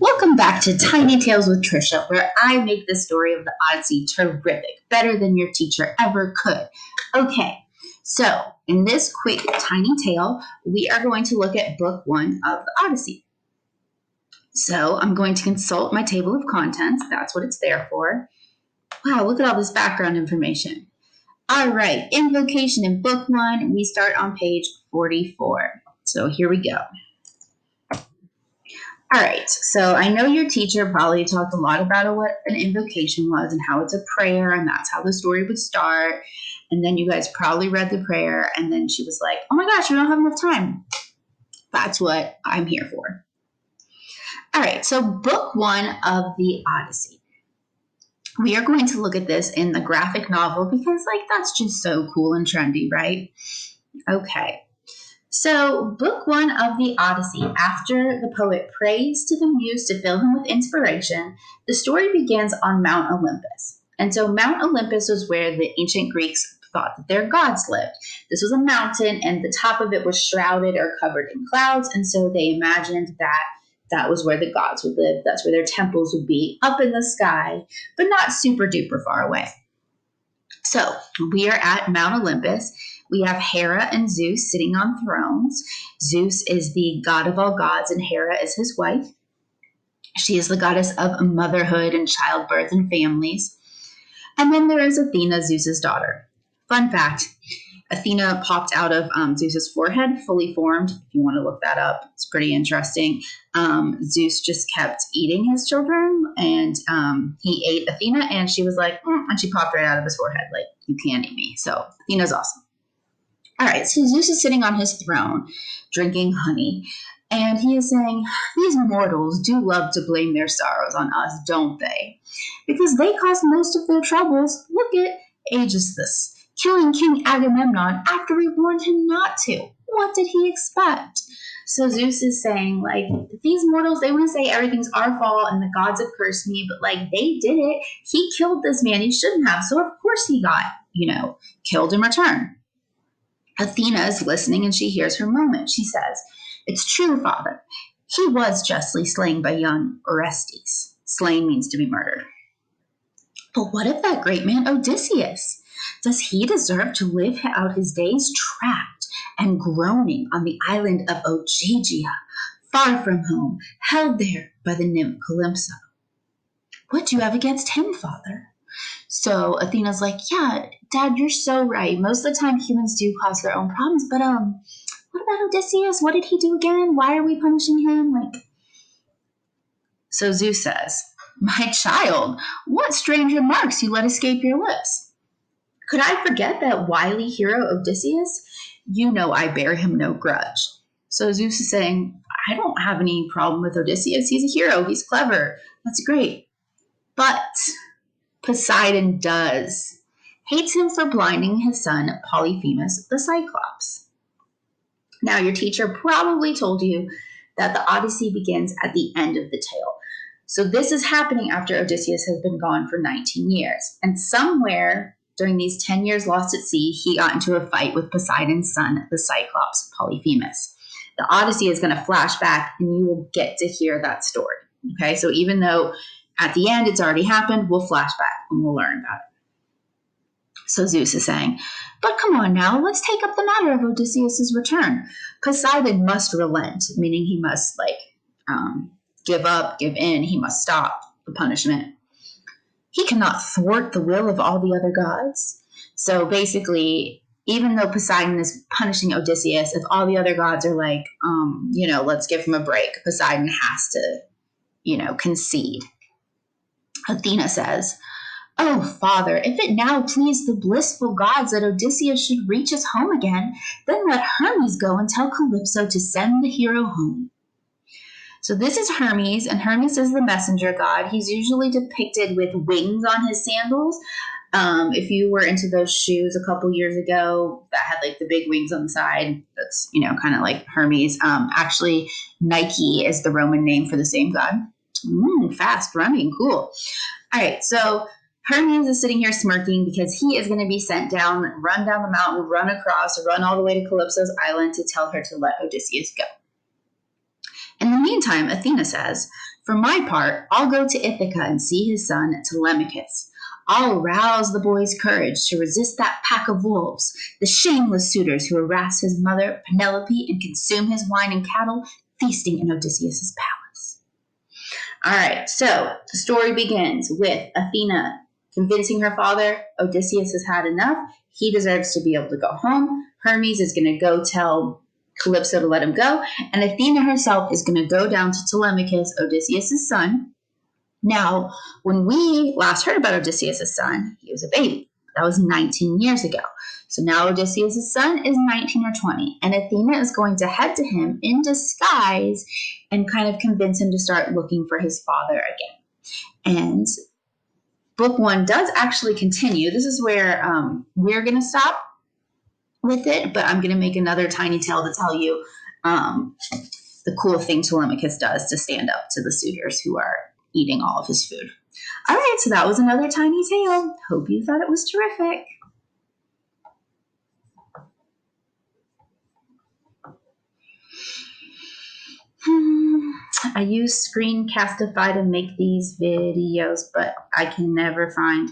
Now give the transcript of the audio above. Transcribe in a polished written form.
Welcome back to Tiny Tales with Trisha, where I make the story of the Odyssey terrific, better than your teacher ever could. Okay, so in this quick tiny tale, we are going to look at book 1 of the Odyssey. So I'm going to consult my table of contents. That's what it's there for. Wow, look at all this background information. All right, invocation in book 1, we start on page 44. So here we go. All right, so I know your teacher probably talked a lot about what an invocation was and how it's a prayer, and that's how the story would start. And then you guys probably read the prayer, and then she was like, oh my gosh, we don't have enough time. That's what I'm here for. All right, so book 1 of the Odyssey. We are going to look at this in the graphic novel because, that's just so cool and trendy, right? Okay. So, book 1 of the Odyssey, after the poet prays to the muse to fill him with inspiration, the story begins on Mount Olympus. And so Mount Olympus was where the ancient Greeks thought that their gods lived. This was a mountain, and the top of it was shrouded or covered in clouds, and so they imagined that that was where the gods would live. That's where their temples would be, up in the sky, but not super duper far away. So, we are at Mount Olympus. We have Hera and Zeus sitting on thrones. Zeus is the god of all gods, and Hera is his wife. She is the goddess of motherhood and childbirth and families. And then there is Athena, Zeus's daughter. Fun fact, Athena popped out of Zeus's forehead, fully formed. If you want to look that up, it's pretty interesting. Zeus just kept eating his children, and he ate Athena, and she was like, and she popped right out of his forehead, like, you can't eat me. So Athena's awesome. All right, so Zeus is sitting on his throne, drinking honey, and he is saying, these mortals do love to blame their sorrows on us, don't they? Because they caused most of their troubles. Look at Aegisthus, killing King Agamemnon after we warned him not to. What did he expect? So Zeus is saying, these mortals, they want to say everything's our fault and the gods have cursed me, but, they did it. He killed this man. He shouldn't have. So, of course, he got, killed in return. Athena is listening, and she hears her moment. She says, it's true, father. He was justly slain by young Orestes. Slain means to be murdered. But what of that great man Odysseus? Does he deserve to live out his days trapped and groaning on the island of Ogygia, far from home, held there by the nymph Calypso? What do you have against him, father? So Athena's like, yeah, Dad, you're so right. Most of the time humans do cause their own problems, but what about Odysseus? What did he do again? Why are we punishing him? So Zeus says, my child, what strange remarks you let escape your lips? Could I forget that wily hero Odysseus? You know I bear him no grudge. So Zeus is saying, I don't have any problem with Odysseus. He's a hero. He's clever. That's great. But Poseidon does. Hates him for blinding his son Polyphemus the Cyclops. Now, your teacher probably told you that the Odyssey begins at the end of the tale. So this is happening after Odysseus has been gone for 19 years. And somewhere during these 10 years lost at sea, he got into a fight with Poseidon's son, the Cyclops, Polyphemus. The Odyssey is going to flash back, and you will get to hear that story. Okay, so even though at the end it's already happened, we'll flash back and we'll learn about it. So Zeus is saying, but come on now, let's take up the matter of Odysseus' return. Poseidon must relent, meaning he must give up, give in. He must stop the punishment. He cannot thwart the will of all the other gods. So basically, even though Poseidon is punishing Odysseus, if all the other gods are like, let's give him a break, Poseidon has to, concede. Athena says, oh, father, if it now please the blissful gods that Odysseus should reach his home again, then let Hermes go and tell Calypso to send the hero home. So this is Hermes, and Hermes is the messenger god. He's usually depicted with wings on his sandals. If you were into those shoes a couple years ago that had the big wings on the side, that's, kind of like Hermes. Actually, Nike is the Roman name for the same god. Fast running, cool. All right, so Hermes is sitting here smirking because he is going to be sent down, run down the mountain, run across, run all the way to Calypso's island to tell her to let Odysseus go. In the meantime, Athena says, "For my part, I'll go to Ithaca and see his son Telemachus. I'll rouse the boy's courage to resist that pack of wolves, the shameless suitors who harass his mother Penelope and consume his wine and cattle, feasting in Odysseus' palace." All right, so the story begins with Athena convincing her father Odysseus has had enough. He deserves to be able to go home. Hermes is going to go tell Calypso to let him go. And Athena herself is going to go down to Telemachus, Odysseus' son. Now, when we last heard about Odysseus' son, he was a baby. That was 19 years ago. So now Odysseus' son is 19 or 20. And Athena is going to head to him in disguise and kind of convince him to start looking for his father again. And book one does actually continue. This is where we're going to stop with it, but I'm going to make another tiny tale to tell you the cool thing Telemachus does to stand up to the suitors who are eating all of his food. All right, so that was another tiny tale. Hope you thought it was terrific. I use Screencastify to make these videos, but I can never find